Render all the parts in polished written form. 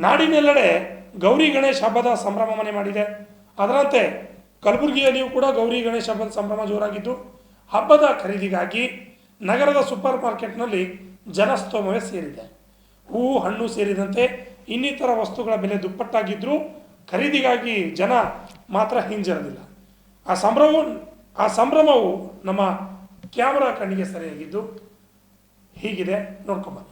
ನಾಡಿನೆಲ್ಲೆಡೆ ಗೌರಿ ಗಣೇಶ ಹಬ್ಬದ ಸಂಭ್ರಮ ಮನೆ ಮಾಡಿದೆ. ಅದರಂತೆ ಕಲಬುರಗಿಯಲ್ಲಿಯೂ ಕೂಡ ಗೌರಿ ಗಣೇಶ ಹಬ್ಬದ ಸಂಭ್ರಮ ಜೋರಾಗಿದ್ದು, ಹಬ್ಬದ ಖರೀದಿಗಾಗಿ ನಗರದ ಸೂಪರ್ ಮಾರ್ಕೆಟ್ನಲ್ಲಿ ಜನಸ್ತೋಮವೇ ಸೇರಿದೆ. ಹೂವು ಹಣ್ಣು ಸೇರಿದಂತೆ ಇನ್ನಿತರ ವಸ್ತುಗಳ ಬೆಲೆ ದುಪ್ಪಟ್ಟಾಗಿದ್ದರೂ ಖರೀದಿಗಾಗಿ ಜನ ಮಾತ್ರ ಹಿಂಜರಿದಿಲ್ಲ. ಆ ಸಂಭ್ರಮವು ನಮ್ಮ ಕ್ಯಾಮರಾ ಕಣ್ಣಿಗೆ ಸರಿಯಾಗಿದ್ದು ಹೀಗಿದೆ, ನೋಡ್ಕೊಂಬನ್ನಿ.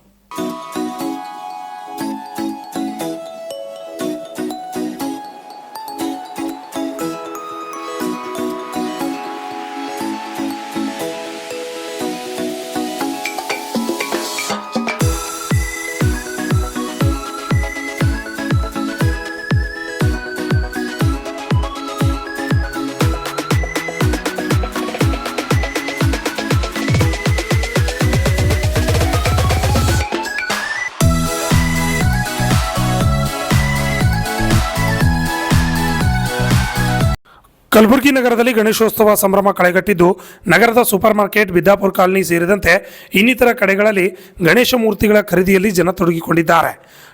ಕಲಬುರಗಿ ನಗರದಲ್ಲಿ ಗಣೇಶೋತ್ಸವ ಸಂಭ್ರಮ ಕಳೆಗಟ್ಟಿದ್ದು, ನಗರದ ಸೂಪರ್ ಮಾರ್ಕೆಟ್, ಬಿದ್ದಾಪುರ ಕಾಲನಿ ಸೇರಿದಂತೆ ಇನ್ನಿತರ ಕಡೆಗಳಲ್ಲಿ ಗಣೇಶ ಮೂರ್ತಿಗಳ ಖರೀದಿಯಲ್ಲಿ ಜನ ತೊಡಗಿಕೊಂಡಿದ್ದಾರೆ.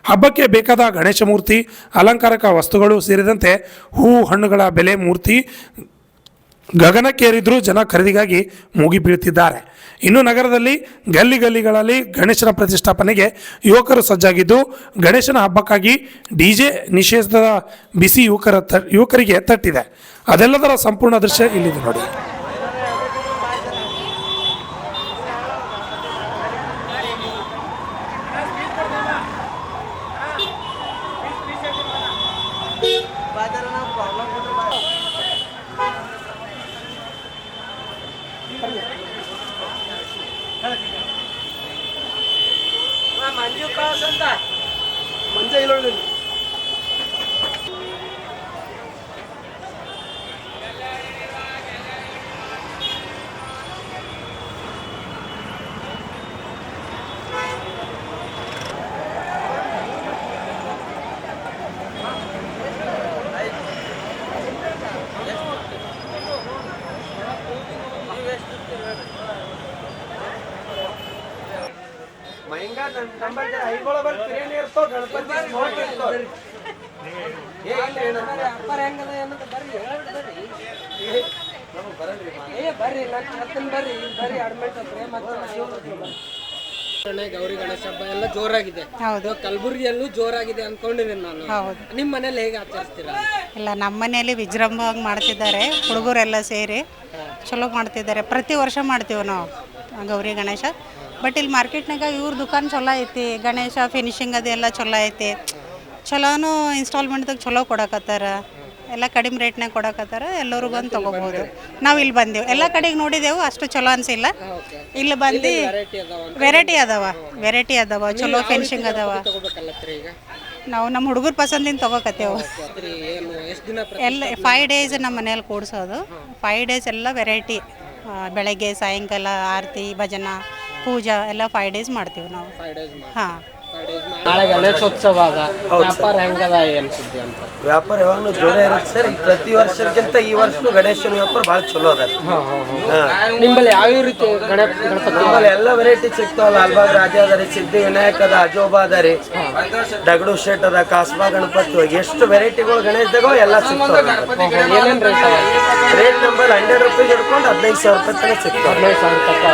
ಹಬ್ಬಕ್ಕೆ ಬೇಕಾದ ಗಣೇಶ ಮೂರ್ತಿ, ಅಲಂಕಾರಕ ವಸ್ತುಗಳು ಸೇರಿದಂತೆ ಹೂವು ಹಣ್ಣುಗಳ ಬೆಲೆ ಮೂರ್ತಿ ಗಗನಕ್ಕೇರಿದ್ರೂ ಜನ ಖರೀದಿಗಾಗಿ ಮುಗಿ ಬೀಳ್ತಿದ್ದಾರೆ. ಇನ್ನು ನಗರದಲ್ಲಿ ಗಲ್ಲಿಗಳಲ್ಲಿ ಗಣೇಶನ ಪ್ರತಿಷ್ಠಾಪನೆಗೆ ಯುವಕರು ಸಜ್ಜಾಗಿದ್ದು, ಗಣೇಶನ ಹಬ್ಬಕ್ಕಾಗಿ ಡಿಜೆ ನಿಷೇಧದ ಬಿಸಿ ಯುವಕರಿಗೆ ತಟ್ಟಿದೆ. ಅದೆಲ್ಲದರ ಸಂಪೂರ್ಣ ದೃಶ್ಯ ಇಲ್ಲಿದೆ ನೋಡಿ. ಗೌರಿ ಗಣೇಶ ಹಬ್ಬ ಎಲ್ಲ ಜೋರಾಗಿದೆ. ಹೌದು, ಕಲಬುರಗಿಯಲ್ಲೂ ಜೋರಾಗಿದೆ ಅನ್ಕೊಂಡಿದ್ದೀನಿ ನಾನು. ಹೌದು, ನಿಮ್ಮ ಮನೇಲಿ ಹೇಗೆ ಆಚರಿಸ್ತೀರಾ? ಇಲ್ಲ, ನಮ್ಮ ಮನೆಯಲ್ಲಿ ವಿಜೃಂಭವಾಗಿ ಮಾಡ್ತಿದ್ದಾರೆ. ಹುಡುಗರೆಲ್ಲ ಸೇರಿ ಚಲೋ ಮಾಡ್ತಿದ್ದಾರೆ. ಪ್ರತಿ ವರ್ಷ ಮಾಡ್ತೀವಿ ನಾವು ಗೌರಿ ಗಣೇಶ. ಬಟ್ ಇಲ್ಲಿ ಮಾರ್ಕೆಟ್ನಾಗ ಇವ್ರ ದುಕಾನ್ ಚಲೋ ಐತಿ. ಗಣೇಶ ಫಿನಿಶಿಂಗ್ ಅದೆಲ್ಲ ಚಲೋ ಐತಿ. ಚಲೋನು ಇನ್ಸ್ಟಾಲ್ಮೆಂಟ್ದಾಗ ಚಲೋ ಕೊಡಕತ್ತಾರ. ಎಲ್ಲ ಕಡಿಮೆ ರೇಟ್ನಾಗ ಕೊಡಕತ್ತಾರ. ಎಲ್ಲರೂ ಬಂದು ತೊಗೋಬೋದು. ನಾವು ಇಲ್ಲಿ ಬಂದೆವು, ಎಲ್ಲ ಕಡೆಗೆ ನೋಡಿದೆವು, ಅಷ್ಟು ಚಲೋ ಅನಿಸಿಲ್ಲ. ಇಲ್ಲಿ ಬಂದು ವೆರೈಟಿ ಅದಾವ ಚಲೋ ಫಿನಿಶಿಂಗ್ ಅದಾವ. ನಾವು ನಮ್ಮ ಹುಡುಗರ ಪಸಂದಿಂದ ತೊಗೋಕತ್ತೇವು. ಎಲ್ಲ 5 days ನಮ್ಮ ಮನೇಲಿ ಕೂಡ್ಸೋದು. 5 days ಎಲ್ಲ ವೆರೈಟಿ. ಬೆಳಗ್ಗೆ ಸಾಯಂಕಾಲ ಆರತಿ ಭಜನ ಪೂಜಾ ಎಲ್ಲ 5 days ಮಾಡ್ತೀವಿ ನಾವು. ಹಾಂ, ನಾಳೆ ಗಣೇಶೋತ್ಸವ ಅದ. ವ್ಯಾಪಾರ ಹೆಂಗದ ಏನು ಸುದ್ದಿ ಅಂತ? ವ್ಯಾಪಾರ ಯಾವಾಗಲೂ ಜೋರ ಇರುತ್ತೆ ಸರ್. ಪ್ರತಿ ವರ್ಷಕ್ಕಿಂತ ಈ ವರ್ಷನೂ ಗಣೇಶನ ವ್ಯಾಪಾರ ಭಾಳ ಚಲೋ ಅದ. ನಿಮ್ಮಲ್ಲಿ ಯಾವ ರೀತಿ ಗಣಪತಿ? ನಿಮ್ಮಲ್ಲಿ ಎಲ್ಲ ವೆರೈಟಿ ಸಿಗ್ತಾವ. ಲಾಲ್ಬಾಗ್ ರಾಜ ಅದ ರೀ, ಸಿದ್ಧಿ ವಿನಾಯಕ ಅದ, ಅಜೋಬಾ ಅದ ರೀ, ಡಗಡು ಶೆಟ್ ಅದ, ಕಾಸ್ಬಾ ಗಣಪತಿ, ಎಷ್ಟು ವೆರೈಟಿಗಳು ಗಣೇಶದಾಗ ಎಲ್ಲ ಸಿಗ್ತಾವ. ಏನೇನು ರೇಟ್ ನಂಬರ್ 100 ರೂಪಾಯಿ ಹಿಡ್ಕೊಂಡು 15,000 ರೂಪಾಯಿ ತನಕ ಸಿಗ್ತಾವ. 15,000 ತನಕ.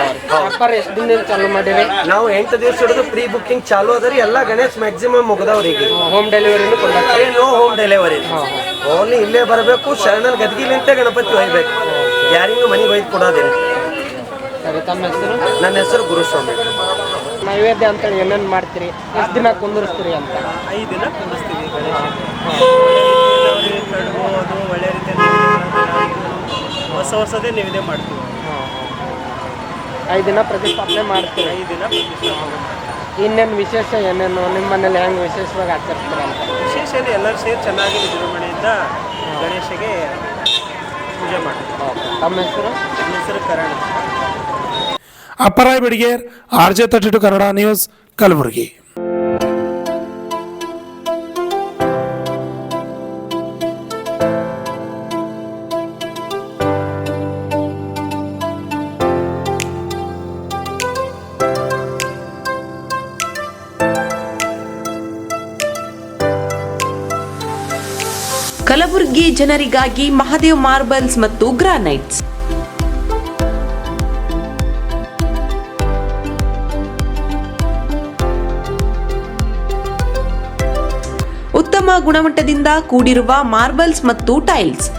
ವ್ಯಾಪಾರ ಎಷ್ಟು ದಿನದಿಂದ ಚಾಲು ಮಾಡಿರಿ? ನಾವು 8 ದಿವಸ ಹಿಡಿದು ಪ್ರೀ ಬುಕ್ಕಿಂಗ್ ಚಾಲು ಅದ ರೀ. ಎಲ್ಲ ಗಣೇಶ್ ಮ್ಯಾಕ್ಸಿಮಮ್ ಮುಗ್ದವ್ರಿಗೆ. ಹೋಮ್ ಡೆಲಿವರಿನೂ ಕೊಡ್ತಾರೆ? No home delivery. ಓನ್ಲಿ ಇಲ್ಲೇ ಬರಬೇಕು. ಶರಣಲ್ ಗದಗಿಲಿಂತ ಗಣಪತಿ ಒಯ್ಬೇಕು. ಯಾರಿಗೂ ಮನೆಗೆ ಒಯ್ದು ಕೊಡೋದಿಲ್ಲ. ತಮ್ಮ ಹೆಸರು? ನನ್ನ ಹೆಸರು ಗುರುಸ್ವಾಮಿ. ನೈವೇದ್ಯ ಅಂತೇಳಿ ಏನೇನು ಮಾಡ್ತೀರಿ? ಎಷ್ಟು ದಿನ ಕುಂದಿರ್ಸ್ತೀರಿ ಅಂತ? 5 ದಿನ ಕುಂದಿರ್ಸ್ತೀವಿ ಗಣೇಶ. ಕಡುಬು ಅದು ಒಳ್ಳೆ ರೀತಿಯಲ್ಲಿ ಹೊಸದೇ ನೈವೇದ್ಯ ಮಾಡ್ತೀವಿ. 5 ದಿನ ಪ್ರತಿಷ್ಠಾಪನೆ ಮಾಡ್ತೀವಿ. 5 ದಿನ ಪ್ರತಿಷ್ಠಾಪನೆ. ಇನ್ನೇನು ವಿಶೇಷ ಏನೇನು ನಿಮ್ಮ ಮನೇಲಿ ಹೆಂಗೆ ವಿಶೇಷವಾಗಿ ಆಚರಿಸ್ತೀರ ಅಂತ? ವಿಶೇಷ ಎಲ್ಲರೂ ಸೇರಿ ಚೆನ್ನಾಗಿ ವಿಜೃಂಭಣೆಯಿಂದ ಗಣೇಶಗೆ ಪೂಜೆ ಮಾಡ್ತೀವಿ. ತಮ್ಮ ಹೆಸರು? ನನ್ನ ಹೆಸರು ಕರಣ್. Apparai Bidiger, RJ32 Kannada news, Kalaburagi. ಕಲಬುರಗಿ ಜನರಿಗಾಗಿ ಮಹಾದೇವ್ ಮಾರ್ಬಲ್ಸ್ ಮತ್ತು ಗ್ರಾನೈಟ್ಸ್. ಉತ್ತಮ ಗುಣಮಟ್ಟದಿಂದ ಕೂಡಿರುವ ಮಾರ್ಬಲ್ಸ್ ಮತ್ತು ಟೈಲ್ಸ್.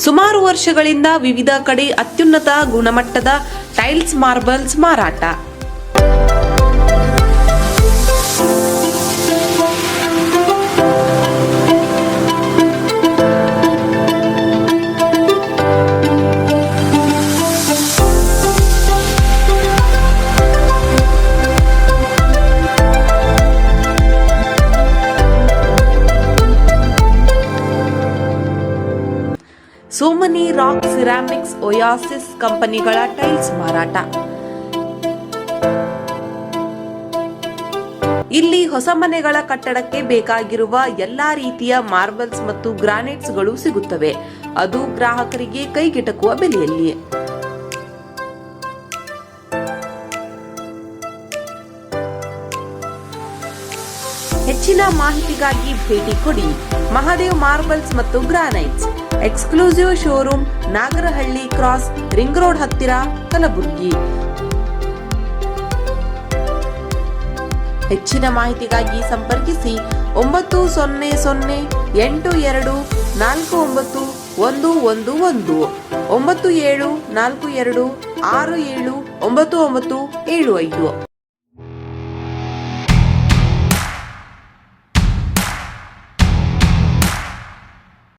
ಸುಮಾರು ವರ್ಷಗಳಿಂದ ವಿವಿಧ ಕಡೆ ಅತ್ಯುನ್ನತ ಗುಣಮಟ್ಟದ ಟೈಲ್ಸ್ ಮಾರ್ಬಲ್ಸ್ ಮಾರಾಟ. ಸೋಮನಿ ರಾಕ್ ಸಿರಾಮಿಕ್ಸ್ ಒಯಾಸಿಸ್ ಕಂಪನಿಗಳ ಟೈಲ್ಸ್ ಮಾರಾಟ. ಇಲ್ಲಿ ಹೊಸ ಮನೆಗಳ ಕಟ್ಟಡಕ್ಕೆ ಬೇಕಾಗಿರುವ ಎಲ್ಲಾ ರೀತಿಯ ಮಾರ್ಬಲ್ಸ್ ಮತ್ತು ಗ್ರಾನೈಟ್ಸ್ಗಳು ಸಿಗುತ್ತವೆ, ಅದು ಗ್ರಾಹಕರಿಗೆ ಕೈಗೆಟಕುವ ಬೆಲೆಯಲ್ಲಿ. ಹೆಚ್ಚಿನ ಮಾಹಿತಿಗಾಗಿ ಭೇಟಿ ಕೊಡಿ ಮಹಾದೇವ್ ಮಾರ್ಬಲ್ಸ್ ಮತ್ತು granites. Exclusive showroom, Nagarahalli cross, ring road ಹತ್ತಿರ, ಕಲಬುರಗಿ. ಹೆಚ್ಚಿನ ಮಾಹಿತಿಗಾಗಿ ಸಂಪರ್ಕಿಸಿ 9008249111 9742679975.